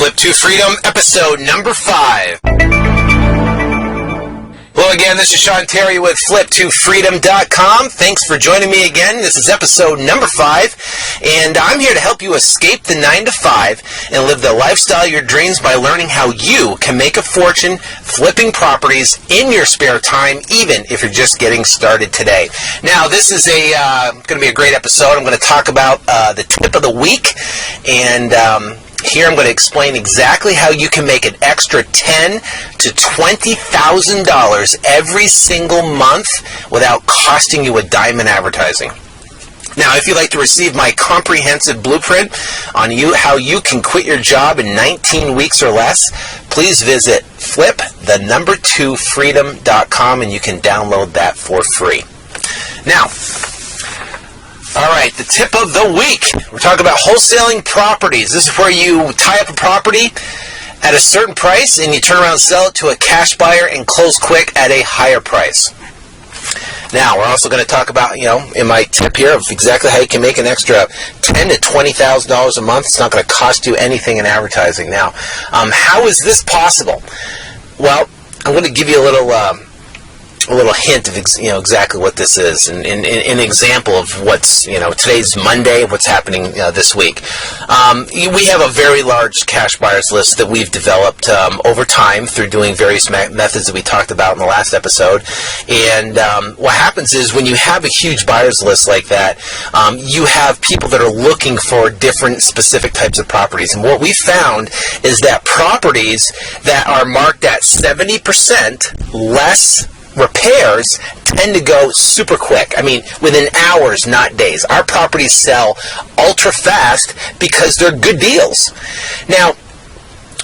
Flip to Freedom, episode number 5. Hello again, this is Sean Terry with flip2freedom.com. Thanks for joining me again. This is episode number 5, and I'm here to help you escape the 9 to 5 and live the lifestyle of your dreams by learning how you can make a fortune flipping properties in your spare time, even if you're just getting started today. Now, this is going to be a great episode. I'm going to talk about the tip of the week, and here I'm going to explain exactly how you can make an extra $10,000 to $20,000 every single month without costing you a dime in advertising. Now, if you'd like to receive my comprehensive blueprint on how you can quit your job in 19 weeks or less, please visit flip2freedom.com and you can download that for free. Now, all right, the tip of the week. We're talking about wholesaling properties. This is where you tie up a property at a certain price and you turn around and sell it to a cash buyer and close quick at a higher price. Now, we're also going to talk about, in my tip here of exactly how you can make an extra $10,000 to $20,000 a month. It's not going to cost you anything in advertising. Now, how is this possible? Well, I'm going to give you a little hint of exactly what this is, and an example of what's today's Monday, what's happening this week. We have a very large cash buyers list that we've developed over time through doing various methods that we talked about in the last episode. And what happens is when you have a huge buyers list like that, you have people that are looking for different specific types of properties. And what we found is that properties that are marked at 70% less repairs tend to go super quick. I mean, within hours, not days. Our properties sell ultra fast because they're good deals. Now,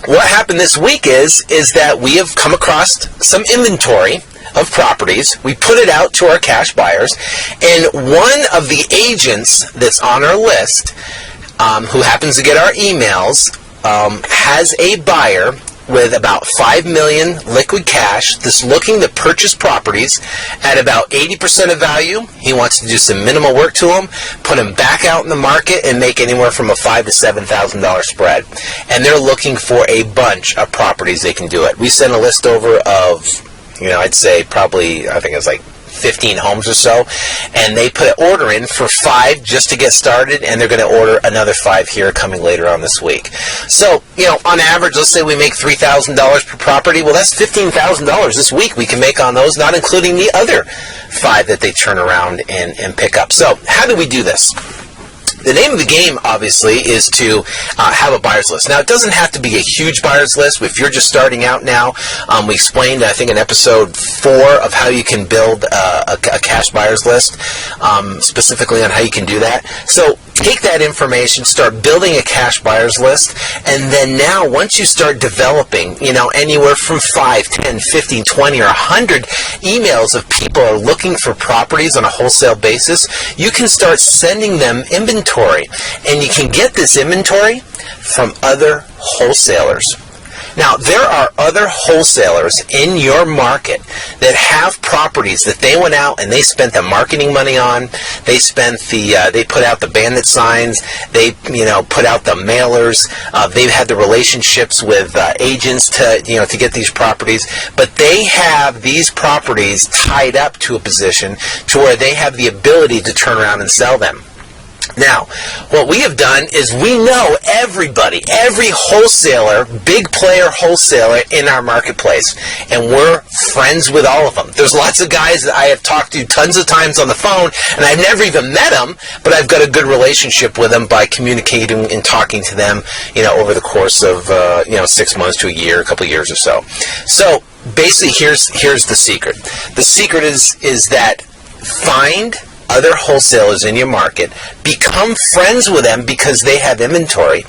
what happened this week is that we have come across some inventory of properties. We put it out to our cash buyers, and one of the agents that's on our list, who happens to get our emails, has a buyer with about $5 million liquid cash that's looking to purchase properties at about 80% of value. He wants to do some minimal work to them, put them back out in the market, and make anywhere from a $5,000 to $7,000 spread. And they're looking for a bunch of properties they can do it. We sent a list over of, I'd say probably, I think it was like 15 homes or so, and they put an order in for 5 just to get started, and they're going to order another 5 here coming later on this week. So, on average, let's say we make $3,000 per property. Well, that's $15,000 this week we can make on those, not including the other 5 that they turn around and pick up. So, how do we do this? The name of the game, obviously, is to have a buyer's list. Now, it doesn't have to be a huge buyer's list. If you're just starting out now, we explained, I think, in episode 4 of how you can build a cash buyer's list, specifically on how you can do that. So take that information, start building a cash buyer's list, and then now, once you start developing, anywhere from 5, 10, 15, 20, or 100 emails of people are looking for properties on a wholesale basis, you can start sending them inventory. And you can get this inventory from other wholesalers. Now, there are other wholesalers in your market that have properties that they went out and they spent the marketing money on. They spent they put out the bandit signs. They, put out the mailers. They've had the relationships with agents to get these properties. But they have these properties tied up to a position to where they have the ability to turn around and sell them. Now, what we have done is we know everybody, every wholesaler, big player wholesaler in our marketplace, and we're friends with all of them. There's lots of guys that I have talked to tons of times on the phone, and I've never even met them, but I've got a good relationship with them by communicating and talking to them, over the course of 6 months to a year, a couple of years or so. So basically, here's the secret. The secret is that find other wholesalers in your market, become friends with them because they have inventory,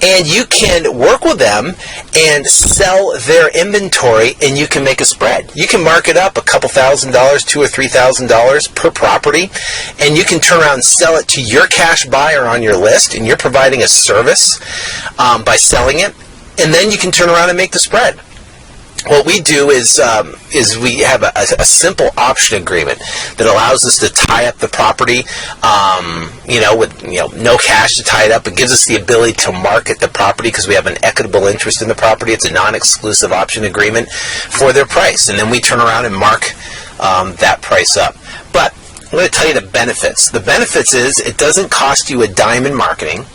and you can work with them and sell their inventory, and you can make a spread. You can mark it up a couple $1,000, $2,000 or $3,000 per property, and you can turn around and sell it to your cash buyer on your list, and you're providing a service by selling it, and then you can turn around and make the spread. what we do is we have a simple option agreement that allows us to tie up the property, with no cash to tie it up. It gives us the ability to market the property because we have an equitable interest in the property. It's a non-exclusive option agreement for their price, and then we turn around and mark that price up. But I'm going to tell you the benefits. The benefits is it doesn't cost you a dime in marketing.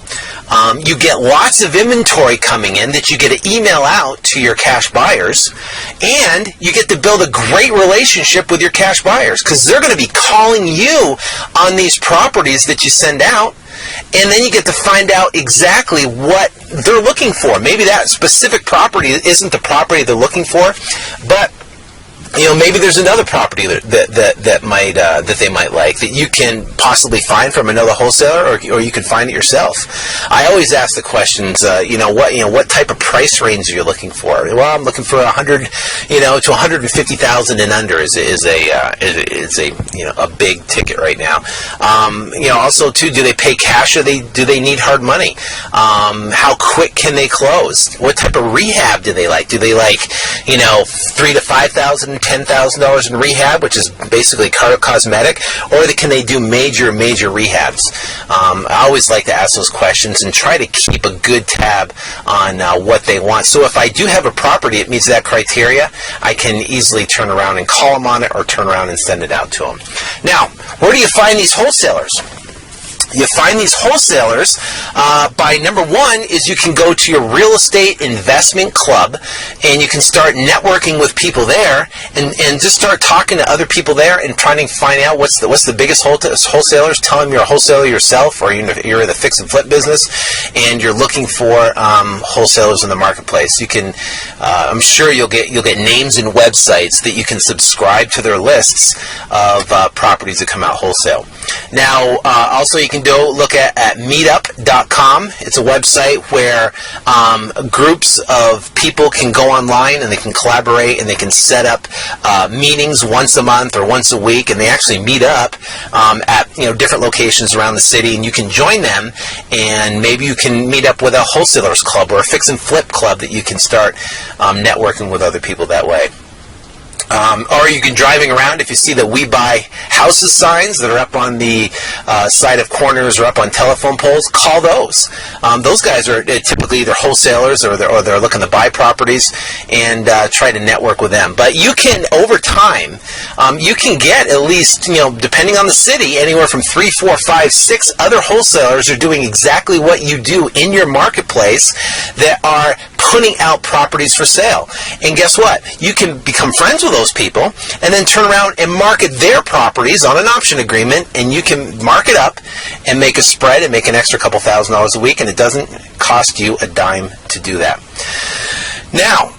You get lots of inventory coming in that you get to email out to your cash buyers, and you get to build a great relationship with your cash buyers because they're going to be calling you on these properties that you send out, and then you get to find out exactly what they're looking for. Maybe that specific property isn't the property they're looking for, but maybe there's another property that they might like that you can possibly find from another wholesaler, or you can find it yourself. I always ask the questions, what type of price range are you looking for? Well, I'm looking for 100, to 150,000 and under is a big ticket right now. Also too, do they pay cash or do they need hard money? How quick can they close? What type of rehab do they like? Do they like, $3,000 to $5,000? $10,000 in rehab, which is basically cosmetic, or can they do major rehabs? I always like to ask those questions and try to keep a good tab on what they want. So if I do have a property that meets that criteria, I can easily turn around and call them on it, or turn around and send it out to them. Now, where do you find these wholesalers? You find these wholesalers by, number one, is you can go to your real estate investment club, and you can start networking with people there, and just start talking to other people there and trying to find out what's the biggest wholesalers. Tell them you're a wholesaler yourself, or you're in the fix and flip business, and you're looking for wholesalers in the marketplace. You can, I'm sure you'll get names and websites that you can subscribe to their lists of properties that come out wholesale. Now, also you can go look at meetup.com. It's a website where groups of people can go online and they can collaborate, and they can set up meetings once a month or once a week, and they actually meet up at different locations around the city, and you can join them, and maybe you can meet up with a wholesalers club or a fix and flip club that you can start networking with other people that way. Or you can, driving around, if you see the We Buy Houses signs that are up on the side of corners or up on telephone poles, call those. Those guys are typically either wholesalers or they're looking to buy properties, and try to network with them. But you can, over time, you can get at least, depending on the city, anywhere from 3, 4, 5, 6 other wholesalers are doing exactly what you do in your marketplace that are putting out properties for sale. And guess what? You can become friends with those people and then turn around and market their properties on an option agreement, and you can mark it up and make a spread and make an extra couple $1,000s a week, and it doesn't cost you a dime to do that. Now,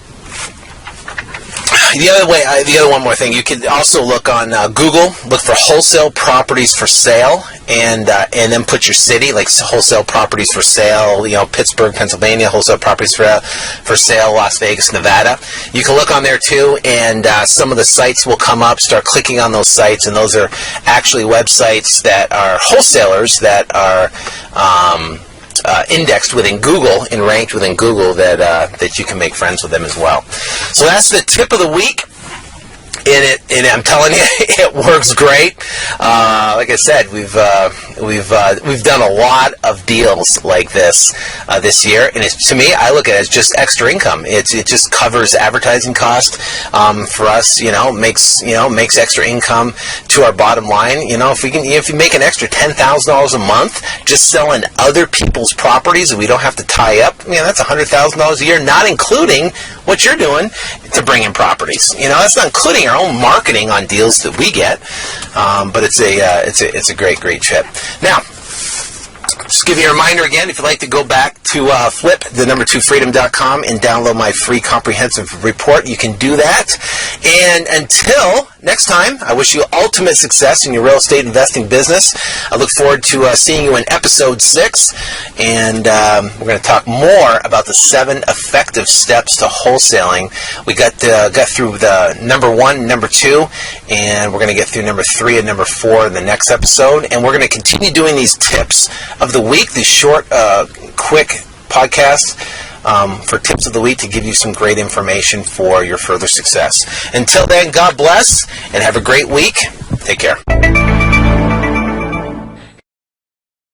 the other one more thing, you can also look on Google, look for wholesale properties for sale, and then put your city, like wholesale properties for sale, Pittsburgh, Pennsylvania, wholesale properties for sale, Las Vegas, Nevada. You can look on there too, and some of the sites will come up. Start clicking on those sites, and those are actually websites that are wholesalers that are indexed within Google and ranked within Google, that you can make friends with them as well. So that's the tip of the week. And I'm telling you, it works great. Like I said, we've done a lot of deals like this this year, and to me, I look at it as just extra income. It just covers advertising cost for us. Makes extra income to our bottom line. If you make an extra $10,000 a month just selling other people's properties, and we don't have to tie up, that's $100,000 a year, not including what you're doing to bring in properties. That's not including our own marketing on deals that we get, but it's a great trip. Now, just give you a reminder again, if you'd like to go back to flip, the number 2freedom.com, and download my free comprehensive report, you can do that. And until next time, I wish you ultimate success in your real estate investing business. I look forward to seeing you in episode 6, and we're going to talk more about the 7 effective steps to wholesaling. We got through the number 1, number 2, and we're going to get through number 3 and number 4 in the next episode. And we're going to continue doing these tips of the week, these short, quick podcasts for tips of the week to give you some great information for your further success. Until then, God bless and have a great week. Take care.